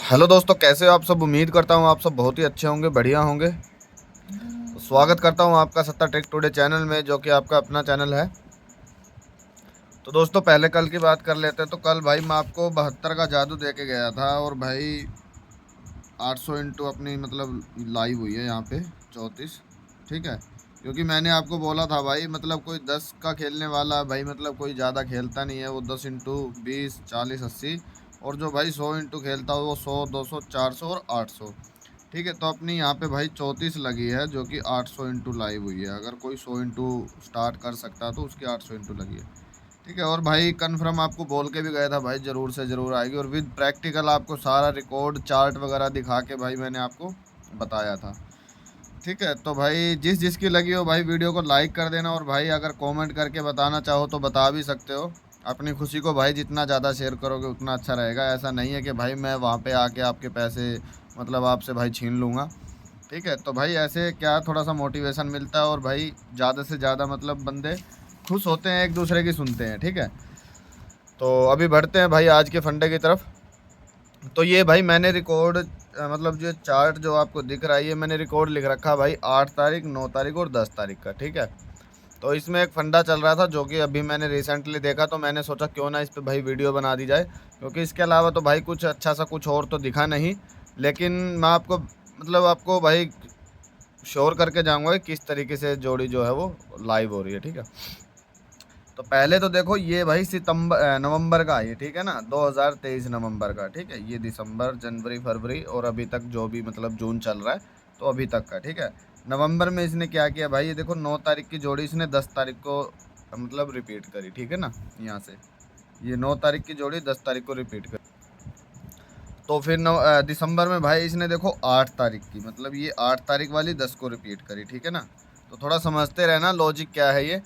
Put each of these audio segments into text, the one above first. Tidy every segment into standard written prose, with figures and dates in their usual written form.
Hello दोस्तों, कैसे हो आप सब। उम्मीद करता हूँ आप सब बहुत ही अच्छे होंगे, बढ़िया होंगे। तो स्वागत करता हूँ आपका सत्ता टेक टुडे चैनल में, जो कि आपका अपना चैनल है। तो दोस्तों, पहले कल की बात कर लेते हैं। तो कल भाई मैं आपको 72 का जादू दे के गया था, और भाई 800 इंटू अपनी मतलब लाइव हुई है यहाँ पे 34। ठीक है, क्योंकि मैंने आपको बोला था भाई, मतलब कोई 10 का खेलने वाला भाई, मतलब कोई ज़्यादा खेलता नहीं है। वो 10 इंटू 20, 40, 80, और जो भाई 100 इंटू खेलता है वो 100, 200, 400 और 800। ठीक है, तो अपनी यहाँ पे भाई 34 लगी है, जो कि 800 इंटू लाइव हुई है। अगर कोई 100 इंटू स्टार्ट कर सकता है तो उसकी 800 इंटू लगी है। ठीक है, और भाई कन्फर्म आपको बोल के भी गया था भाई, ज़रूर से ज़रूर आएगी, और विद प्रैक्टिकल आपको सारा रिकॉर्ड चार्ट वगैरह दिखा के भाई मैंने आपको बताया था। ठीक है, तो भाई जिस जिसकी लगी हो भाई वीडियो को लाइक कर देना, और भाई अगर कमेंट करके बताना चाहो तो बता भी सकते हो। अपनी खुशी को भाई जितना ज़्यादा शेयर करोगे उतना अच्छा रहेगा। ऐसा नहीं है कि भाई मैं वहाँ पे आके आपके पैसे मतलब आपसे भाई छीन लूँगा। ठीक है, तो भाई ऐसे क्या थोड़ा सा मोटिवेशन मिलता है, और भाई ज़्यादा से ज़्यादा मतलब बंदे खुश होते हैं, एक दूसरे की सुनते हैं। ठीक है, तो अभी बढ़ते हैं भाई आज के फंडे की तरफ। तो ये भाई मैंने रिकॉर्ड मतलब जो चार्ट जो आपको दिख रहा है, ये मैंने रिकॉर्ड लिख रखा भाई 8 तारीख, 9 तारीख और 10 तारीख का। ठीक है, तो इसमें एक फंडा चल रहा था जो कि अभी मैंने रिसेंटली देखा, तो मैंने सोचा क्यों ना इस पे भाई वीडियो बना दी जाए, क्योंकि इसके अलावा तो भाई कुछ अच्छा सा कुछ और तो दिखा नहीं। लेकिन मैं आपको मतलब आपको भाई श्योर करके जाऊंगा कि किस तरीके से जोड़ी जो है वो लाइव हो रही है। ठीक है, तो पहले तो देखो ये भाई नवंबर का है ये। ठीक है ना, 2023 नवंबर का। ठीक है, ये दिसंबर, जनवरी, फरवरी और अभी तक जो भी मतलब जून चल रहा है, तो अभी तक का। ठीक है, नवंबर में इसने क्या किया भाई, ये देखो 9 तारीख की जोड़ी इसने 10 तारीख को मतलब रिपीट करी। ठीक है ना, यहाँ से ये 9 तारीख की जोड़ी 10 तारीख को रिपीट करी। तो फिर दिसंबर में भाई इसने देखो 8 तारीख की, मतलब ये 8 तारीख वाली 10 को रिपीट करी। ठीक है ना, तो थोड़ा समझते रहना लॉजिक क्या है ये।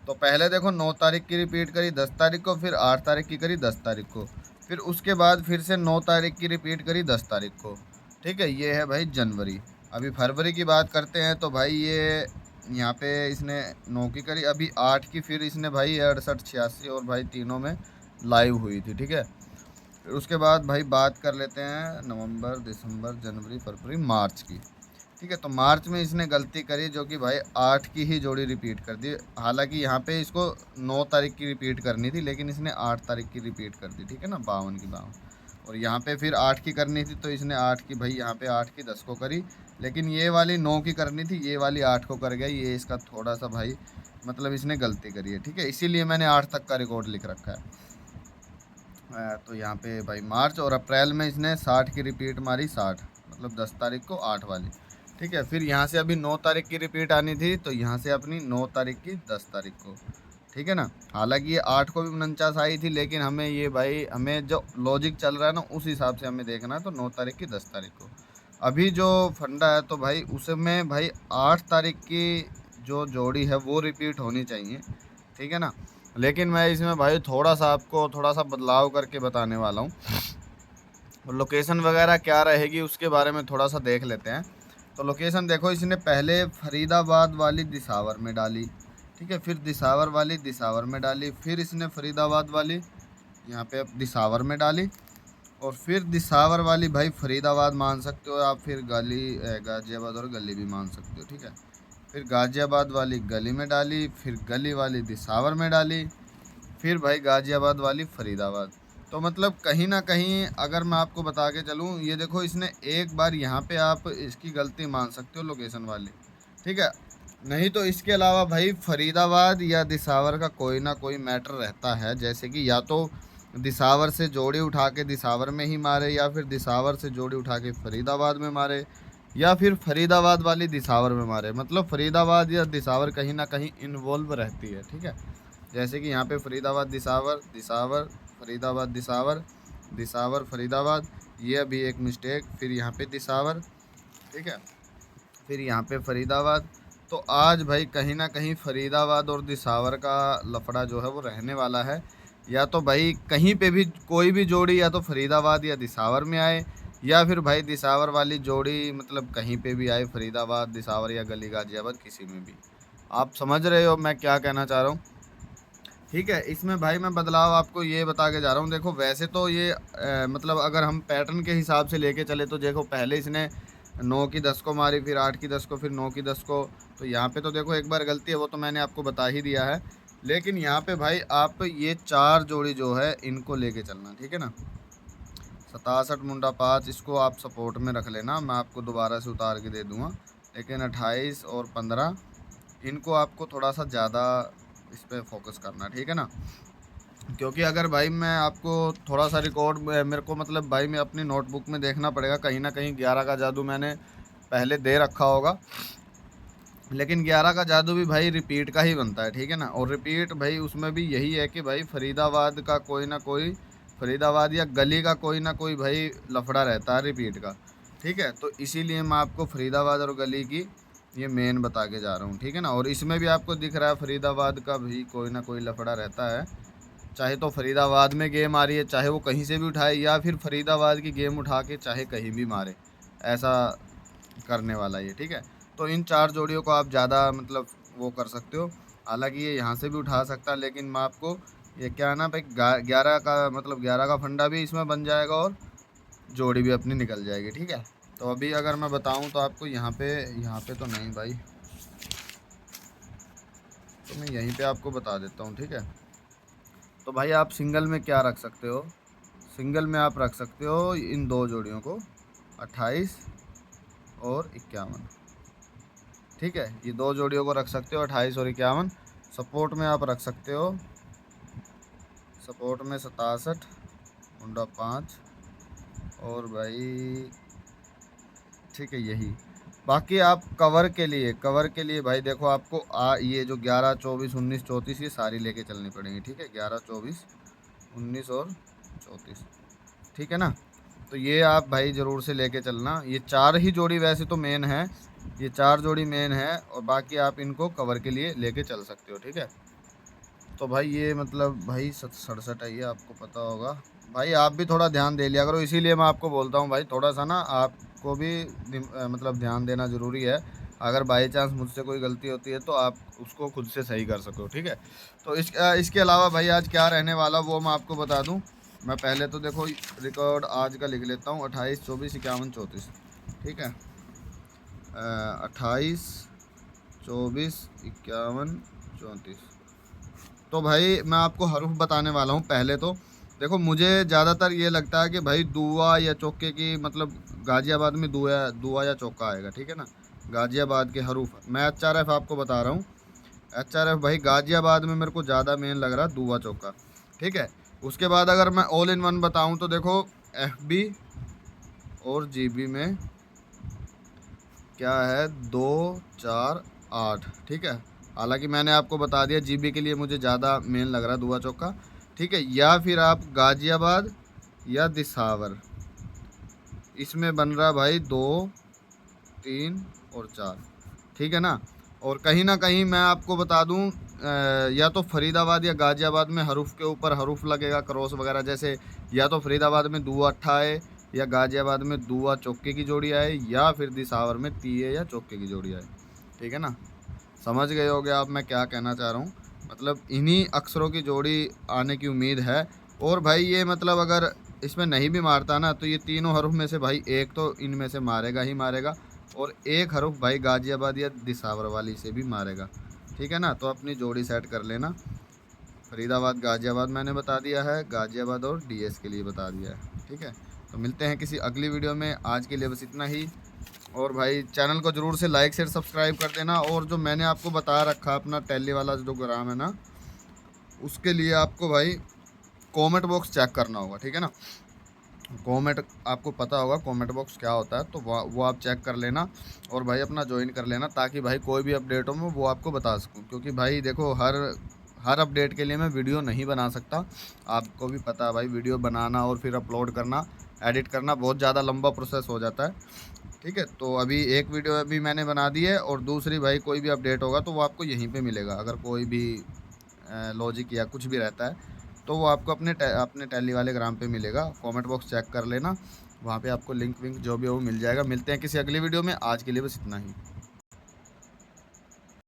तो पहले देखो 9 तारीख की रिपीट करी 10 तारीख को, फिर 8 तारीख की करी 10 तारीख को, फिर उसके बाद फिर से 9 तारीख की रिपीट करी 10 तारीख को। ठीक है, ये है भाई जनवरी। अभी फरवरी की बात करते हैं, तो भाई ये यहाँ पे इसने 9 की करी, अभी 8 की, फिर इसने भाई 68, 86 और भाई तीनों में लाइव हुई थी। ठीक है, फिर उसके बाद भाई बात कर लेते हैं नवंबर, दिसंबर, जनवरी, फरवरी, मार्च की। ठीक है, तो मार्च में इसने गलती करी, जो कि भाई 8 की ही जोड़ी रिपीट कर दी। हालांकि यहाँ पे इसको 9 तारीख की रिपीट करनी थी, लेकिन इसने 8 तारीख की रिपीट कर दी। ठीक है ना, 52 की 52। और यहाँ पे फिर 8 की करनी थी, तो इसने 8 की भाई यहाँ पे 8 की 10 को करी, लेकिन ये वाली 9 की करनी थी, ये वाली 8 को कर गया। ये इसका थोड़ा सा भाई मतलब इसने गलती करी है। ठीक है, इसीलिए मैंने 8 तक का रिकॉर्ड लिख रखा है। तो यहाँ पे भाई मार्च और अप्रैल में इसने 60 की रिपीट मारी, 60 मतलब 10 तारीख को 8 वाली। ठीक है, फिर यहाँ से अभी 9 तारीख की रिपीट आनी थी, तो यहाँ से अपनी 9 तारीख की 10 तारीख को। ठीक है ना, हालांकि ये 8 को भी 49 आई थी, लेकिन हमें ये भाई हमें जो लॉजिक चल रहा है ना उस हिसाब से हमें देखना है, तो 9 तारीख की 10 तारीख को अभी जो फंडा है, तो भाई उसमें भाई 8 तारीख की जो जोड़ी है वो रिपीट होनी चाहिए। ठीक है ना, लेकिन मैं इसमें भाई थोड़ा सा आपको थोड़ा सा बदलाव करके बताने वाला हूँ। और लोकेशन वगैरह क्या रहेगी उसके बारे में थोड़ा सा देख लेते हैं। तो लोकेशन देखो, इसने पहले फरीदाबाद वाली दिसावर में डाली। ठीक है, फिर दिसावर वाली दिसावर में डाली, फिर इसने फरीदाबाद वाली यहाँ पे दिसावर में डाली, और फिर दिसावर वाली भाई फरीदाबाद मान सकते हो आप, फिर गाजियाबाद और गली भी मान सकते हो। ठीक है, फिर गाजियाबाद वाली गली में डाली, फिर गली वाली दिसावर में डाली, फिर भाई गाजियाबाद वाली फरीदाबाद। तो मतलब कहीं ना कहीं अगर मैं आपको बता के चलूँ, ये देखो इसने एक बार यहाँ पे आप इसकी गलती मान सकते हो लोकेशन वाली। ठीक है, नहीं तो इसके अलावा भाई फरीदाबाद या दिसावर का कोई ना कोई मैटर रहता है, जैसे कि या तो दिसावर से जोड़ी उठा के दिसावर में ही मारे, या फिर दिसावर से जोड़ी उठा के फरीदाबाद में मारे, या फिर फरीदाबाद वाली दिसावर में मारे। मतलब फरीदाबाद या दिसावर कहीं ना कहीं इन्वॉल्व रहती है। ठीक है, जैसे कि यहाँ पे फरीदाबाद दिसावर, दिसावर फरीदाबाद, दिसावर दिसावर फरीदाबाद, ये अभी एक मिस्टेक, फिर यहाँ पे दिसावर। ठीक है, फिर यहाँ पे फरीदाबाद। तो आज भाई कहीं ना कहीं फरीदाबाद और दिसावर का लफड़ा जो है वो रहने वाला है। या तो भाई कहीं पे भी कोई भी जोड़ी या तो फरीदाबाद या दिसावर में आए, या फिर भाई दिसावर वाली जोड़ी मतलब कहीं पे भी आए, फरीदाबाद, दिसावर या गली गाजियाबाद, किसी में भी। आप समझ रहे हो मैं क्या कहना चाह रहा हूँ। ठीक है। इसमें भाई मैं बदलाव आपको ये बता के जा रहा हूँ। देखो वैसे तो ये मतलब अगर हम पैटर्न के हिसाब से लेके चले तो देखो पहले इसने 9 की 10 को मारी, फिर 8 की 10 को, फिर 9 की 10 को। तो यहाँ पे तो देखो एक बार गलती है, वो तो मैंने आपको बता ही दिया है। लेकिन यहाँ पे भाई आप ये 4 जोड़ी जो है इनको लेके चलना, ठीक है ना। 67 मुंडा 5 इसको आप सपोर्ट में रख लेना, मैं आपको दोबारा से उतार के दे दूँगा। लेकिन 28 और 15 इनको आपको थोड़ा सा ज़्यादा इस पर फोकस करना, ठीक है ना। क्योंकि अगर भाई मैं आपको थोड़ा सा रिकॉर्ड मेरे को मतलब भाई मैं अपनी नोटबुक में देखना पड़ेगा, कहीं ना कहीं 11 का जादू मैंने पहले दे रखा होगा। लेकिन 11 का जादू भी भाई रिपीट का ही बनता है, ठीक है ना। और रिपीट भाई उसमें भी यही है कि भाई फरीदाबाद का कोई ना कोई, फरीदाबाद या गली का कोई ना कोई भाई लफड़ा रहता है रिपीट का, ठीक है। तो इसीलिए मैं आपको फरीदाबाद और गली की ये मेन बता के जा रहा हूँ, ठीक है ना। और इसमें भी आपको दिख रहा है फरीदाबाद का भी कोई ना कोई लफड़ा रहता है, चाहे तो फरीदाबाद में गेम आ रही है, चाहे वो कहीं से भी उठाए, या फिर फरीदाबाद की गेम उठा के चाहे कहीं भी मारे, ऐसा करने वाला ये, ठीक है। तो इन 4 जोड़ियों को आप ज़्यादा मतलब वो कर सकते हो। हालांकि ये यहाँ से भी उठा सकता है, लेकिन मैं आपको ये क्या है ना भाई 11 का मतलब 11 का फंडा भी इसमें बन जाएगा और जोड़ी भी अपनी निकल जाएगी, ठीक है। तो अभी अगर मैं बताऊँ तो आपको यहाँ पे तो नहीं भाई, तो मैं यहीं पे आपको बता देता हूँ, ठीक है। तो भाई आप सिंगल में क्या रख सकते हो, सिंगल में आप रख सकते हो इन 2 जोड़ियों को 28 और 51, ठीक है। ये 2 जोड़ियों को रख सकते हो 28 और 51। सपोर्ट में आप रख सकते हो, सपोर्ट में 67 मुंडा 5 और भाई ठीक है यही। बाकी आप कवर के लिए भाई देखो आपको ये जो 11 24 19 34 ये सारी लेके चलनी पड़ेंगी, ठीक है। 11 24 19 और 34, ठीक है ना। तो ये आप भाई ज़रूर से लेके चलना। ये 4 ही जोड़ी वैसे तो मेन है, ये 4 जोड़ी मेन है, और बाकी आप इनको कवर के लिए लेके चल सकते हो, ठीक है। तो भाई ये मतलब भाई 67 है, ये आपको पता होगा भाई, आप भी थोड़ा ध्यान दे लिया करो। इसीलिए मैं आपको बोलता हूँ भाई थोड़ा सा ना आपको भी मतलब ध्यान देना ज़रूरी है। अगर बाई चांस मुझसे कोई गलती होती है तो आप उसको खुद से सही कर सको, ठीक है। तो इसके अलावा भाई आज क्या रहने वाला वो मैं आपको बता दूँ। मैं पहले तो देखो रिकॉर्ड आज का लिख लेता हूँ, 28 24 51 34, ठीक है। 28 24 51 34। तो भाई मैं आपको हरूफ बताने वाला हूँ। पहले तो देखो मुझे ज़्यादातर ये लगता है कि भाई दुआ या चौके की मतलब गाज़ियाबाद में दुआ या चौका आएगा, ठीक है ना। गाज़ियाबाद के हरूफ मैं HRF आपको बता रहा हूँ। HRF भाई गाज़ियाबाद में मेरे को ज़्यादा मेन लग रहा है दुआ चौका, ठीक है। उसके बाद अगर मैं ऑल इन वन बताऊँ तो देखो FB और GB में क्या है 2 4 8, ठीक है। हालांकि मैंने आपको बता दिया GB के लिए मुझे ज़्यादा मेन लग रहा है दुआ चौका, ठीक है। या फिर आप गाज़ियाबाद या दिसावर, इसमें बन रहा भाई 2 3 और 4, ठीक है ना। और कहीं ना कहीं मैं आपको बता दूं या तो फरीदाबाद या गाज़ियाबाद में हरूफ के ऊपर हरूफ लगेगा क्रॉस वगैरह, जैसे या तो फरीदाबाद में दुआ अट्ठा आए या गाज़ियाबाद में दुआ चौके की जोड़ी आए या फिर दिसावर में तीए या चौके की जोड़ी आए, ठीक है ना। समझ गए होगे आप मैं क्या कहना चाह रहा हूँ। मतलब इन्हीं अक्षरों की जोड़ी आने की उम्मीद है। और भाई ये मतलब अगर इसमें नहीं भी मारता ना तो ये तीनों हरूफ में से भाई एक तो इनमें से मारेगा ही मारेगा, और एक हरूफ भाई गाज़ियाबाद या दिसावर वाली से भी मारेगा, ठीक है ना। तो अपनी जोड़ी सेट कर लेना। फरीदाबाद गाज़ियाबाद मैंने बता दिया है, गाज़ियाबाद और DS के लिए बता दिया है, ठीक है। तो मिलते हैं किसी अगली वीडियो में, आज के लिए बस इतना ही। और भाई चैनल को ज़रूर से लाइक शेयर सब्सक्राइब कर देना। और जो मैंने आपको बता रखा अपना टैली वाला जो ग्राम है ना, उसके लिए आपको भाई कमेंट बॉक्स चेक करना होगा, ठीक है ना। कमेंट आपको पता होगा कमेंट बॉक्स क्या होता है, तो वो आप चेक कर लेना और भाई अपना ज्वाइन कर लेना, ताकि भाई कोई भी अपडेट हो मैं वो आपको बता सकूं। क्योंकि भाई देखो हर अपडेट के लिए मैं वीडियो नहीं बना सकता, आपको भी पता है भाई वीडियो बनाना और फिर अपलोड करना एडिट करना बहुत ज़्यादा लंबा प्रोसेस हो जाता है, ठीक है। तो अभी एक वीडियो अभी मैंने बना दी है, और दूसरी भाई कोई भी अपडेट होगा तो वो आपको यहीं पे मिलेगा। अगर कोई भी लॉजिक या कुछ भी रहता है तो वो आपको अपने टैली वाले ग्राम पे मिलेगा। कमेंट बॉक्स चेक कर लेना, वहाँ पे आपको लिंक विंक जो भी हो मिल जाएगा। मिलते हैं किसी अगली वीडियो में, आज के लिए बस इतना ही।